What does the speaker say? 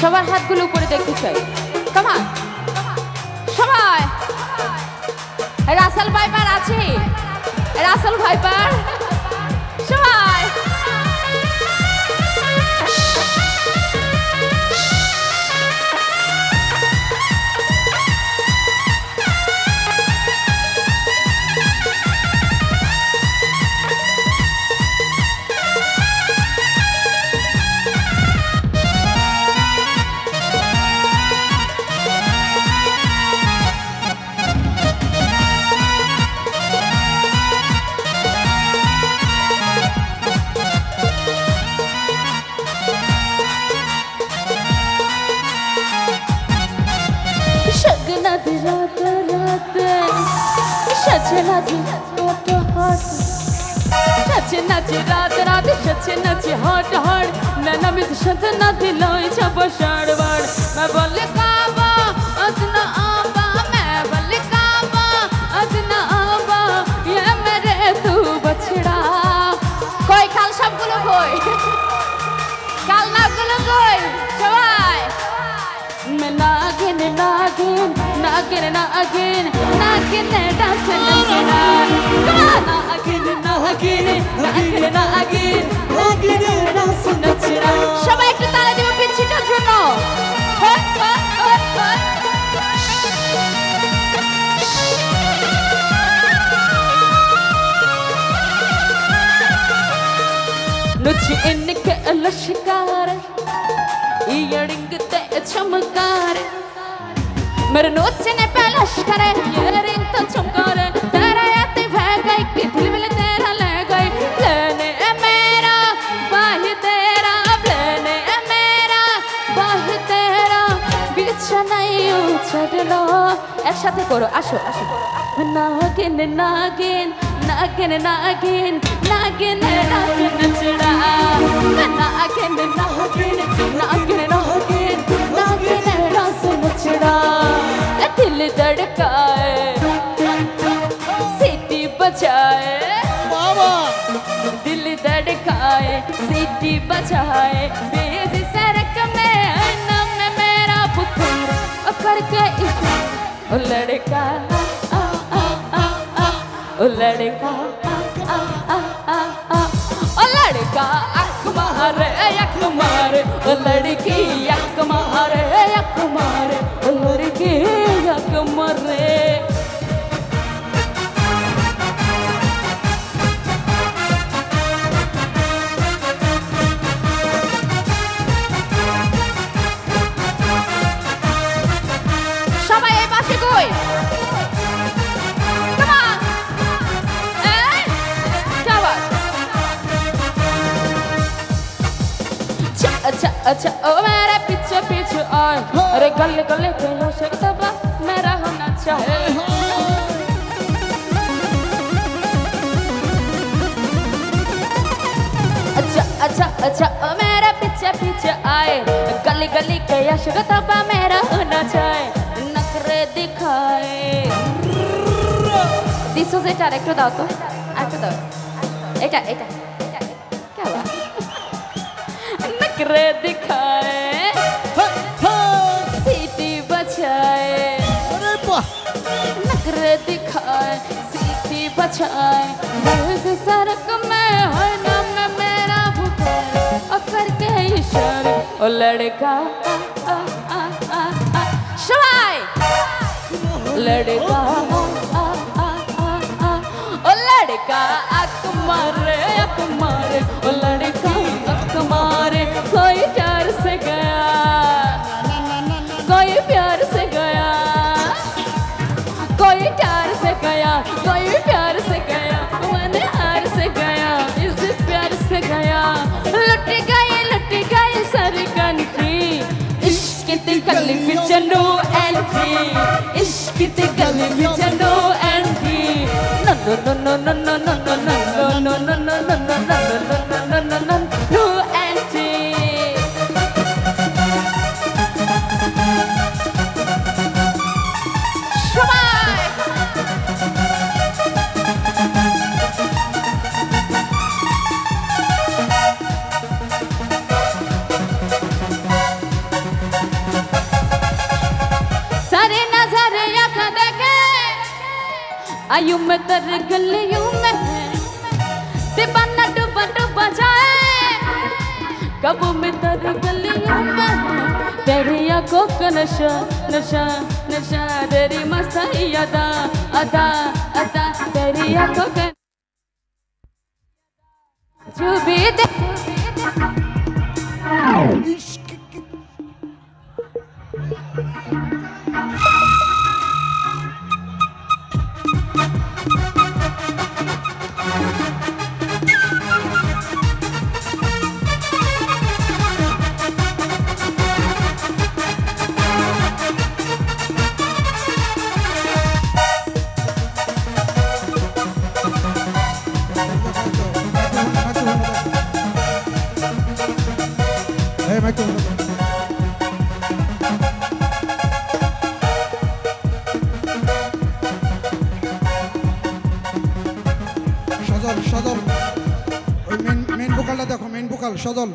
সবার হাতগুলো উপরে দেখতে চাই। কামান সবাই। রাসেল ভাইপার আছে, রাসেল ভাইপার সবাই। সবাই একটু তালে দিব পিচ্ছিটার জন্য। नुझे इनके लश्कार इयरिंगते चमकार मेरे नोचे ने पहलश करे ये रिंग तो चमकारे तेरा याते बह गई कि दिल में तेरा ले गई लेने मेरा बाह तेरा लेने मेरा बाह तेरा बिछा नहीं उछलो एक साथे करो आशो आशो नागिन नागिन नागिन नागिन नागिन नागिन चढ़ा नागिन नागिन नागिन नागिन नागिन रस चढ़ा दिल धड़काए सीटी बजाए बाबा दिल धड़काए सीटी बजाए बेदी सड़क में नम में मेरा पुकार करके ओ लड़का ओ लड़का ओ लड़का अख मारे ओ लड़की अख मारे ओ लड़की अख मारे সবাই এই পাশে কই अच्छा ओ मेरे पीछे पीछे आए अरे गले गले पे शकतबा मेरा होना चाहे अच्छा अच्छा अच्छा ओ मेरे पीछे पीछे आए गली गली के शकतबा मेरा होना चाहे नखरे दिखाए दिसो से डायरेक्ट दाओ तो একটু দাও এটা এটা क्या हुआ नखरे दिखाए सीटी बजाए नखरे दिखाए सीटी बजाए सड़क में हर नाम में मेरा पुकार करके इशारे ओ लड़का शवाई लड़का ओ लड़का अक मारे ओ लड़का अक मारे कोई प्यार से गया कोई प्यार से गया कोई प्यार से गया कोई प्यार से गया मैंने हार से गया इस प्यार से गया लुट गई सारी कंट्री इश्क ते गली विच नो एंट्री इश्क ते गली विच no entry no no no no no no no no no no no no no no no no no no entry आयु में तेरे गलियों में दीवाना डूबा डूबा जाए कबू में तेरे गलियों में तेरी आंखों का नशा नशा नशा तेरी मस्ती अदा अदा अदा तेरी आंखों का जो भी दे সজল ওই মেন ভোকালটা দেখো মেন ভোকাল সজল